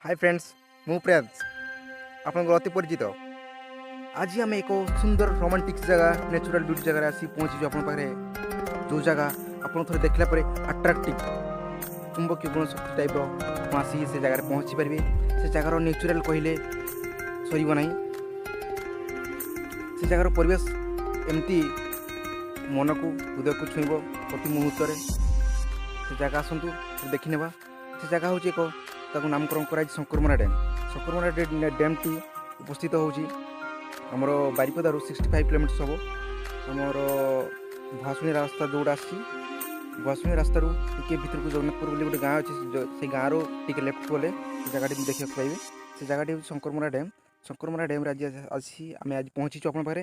Hi friends मु प्रियांश आपन अति परिचित आज आम एक सुंदर रोमांटिक जगह नेचुरल ब्यूटी जगह आसी पहुँची आप जो जगह आप थे देखला अट्राक्टिव चुंबकीय गुण शक्ति टाइप आसी से जगह पहुँची पारे से जगार नेचुरल कहले सर ना से जगार परिवेश एमती मन को हृदय को छुईब प्रति मुहूर्त से जगह आसतु देखने से जगह हूँ एक नामकरण कर शंकरमरा डैम शंकरमरा डैम टी उपस्थित होमर बारिपदारू 65 किलोमीटर हम आमर भुआशुणी रास्ता जोड़ा आसी भुआशुणी रास्तार टे भर को जगन्नाथपुर बोली गोटे गाँव अच्छे से गाँव टे लेफ्ट गले जगह देखा पाइबे से जगह हूँ शंकरमरा डैम आज आम आज पहुँचीचु आप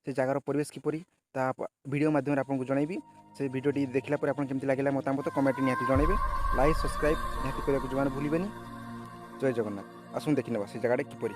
से जगार परिवेश किपरि ता वीडियो माध्यम आपको जनइबी से वीडियोटी देखला पर आपन केमती लागला मतामत कमेंट निहाती जनइबे लाइक सब्सक्राइब निहाती करने जो भूलें जय जगन्नाथ आसुन देखि नेबा से जगह किपरि।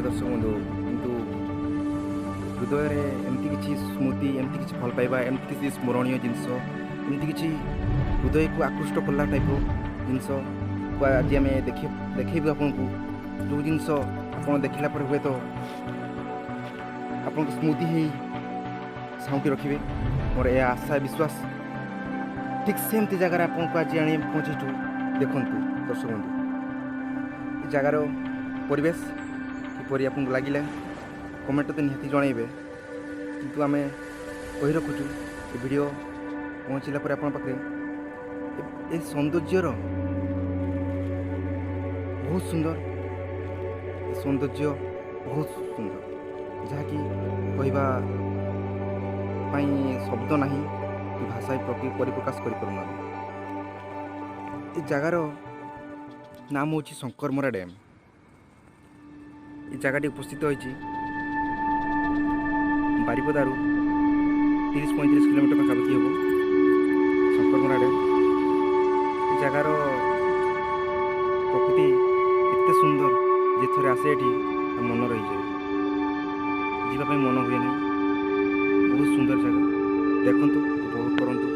ଦର୍ଶକ ବନ୍ଧୁ, କିନ୍ତୁ ହୃଦୟରେ ଏମିତି କିଛି ସ୍ମୃତି, ଏମିତି କିଛି ଭଲ ପାଇବା, ଏମିତି କିଛି ସ୍ମରଣୀୟ ଜିନିଷ, ଏମିତି କିଛି ହୃଦୟକୁ ଆକୃଷ୍ଟ କଲା ଟାଇପ୍ର ଜିନିଷକୁ ଆଜି ଆମେ ଦେଖେଇବୁ ଆପଣଙ୍କୁ। ଯେଉଁ ଜିନିଷ ଆପଣ ଦେଖିଲା ପରେ ହୁଏତ ଆପଣଙ୍କ ସ୍ମୃତି ହେଇ ସାଉଁଟି ରଖିବେ। ମୋର ଏହା ଆଶା ବିଶ୍ୱାସ। ଠିକ୍ ସେମିତି ଜାଗାରେ ଆପଣଙ୍କୁ ଆଜି ଆଣି ପହଞ୍ଚିଛୁ। ଦେଖନ୍ତୁ ଦର୍ଶକ ବନ୍ଧୁ, ଏ ଜାଗାର ପରିବେଶ କିପରି ଆପଣଙ୍କୁ ଲାଗିଲା କମେଣ୍ଟ ତ ନିହାତି ଜଣାଇବେ। କିନ୍ତୁ ଆମେ କହି ରଖୁଛୁ ଏ ଭିଡ଼ିଓ ପହଞ୍ଚିଲା ପରେ ଆପଣଙ୍କ ପାଖରେ ଏ ସୌନ୍ଦର୍ଯ୍ୟର ବହୁତ ସୁନ୍ଦର, ଏ ସୌନ୍ଦର୍ଯ୍ୟ ବହୁତ ସୁନ୍ଦର, ଯାହାକି କହିବା ପାଇଁ ଶବ୍ଦ ନାହିଁ, କି ଭାଷା ପରିପ୍ରକାଶ କରିପାରୁନାହିଁ। ଏ ଜାଗାର ନାମ ହେଉଛି ଶଙ୍କରମରା ଡ୍ୟାମ୍। ଏ ଜାଗାଟି ଉପସ୍ଥିତ ହୋଇଛି ବାରିପଦାରୁ 30-35 କିଲୋମିଟର ପାଖାପାଖି ହେବ ଶଙ୍କରମରା ଡ୍ୟାମ୍। ଏ ଜାଗାର ପ୍ରକୃତି ଏତେ ସୁନ୍ଦର ଯେ ଥରେ ଆସେ ଏଠି ମନ ରହିଯାଏ, ଯିବା ପାଇଁ ମନ ହୁଏ ନାହିଁ। ବହୁତ ସୁନ୍ଦର ଜାଗା, ଦେଖନ୍ତୁ, ଉପଭୋଗ କରନ୍ତୁ।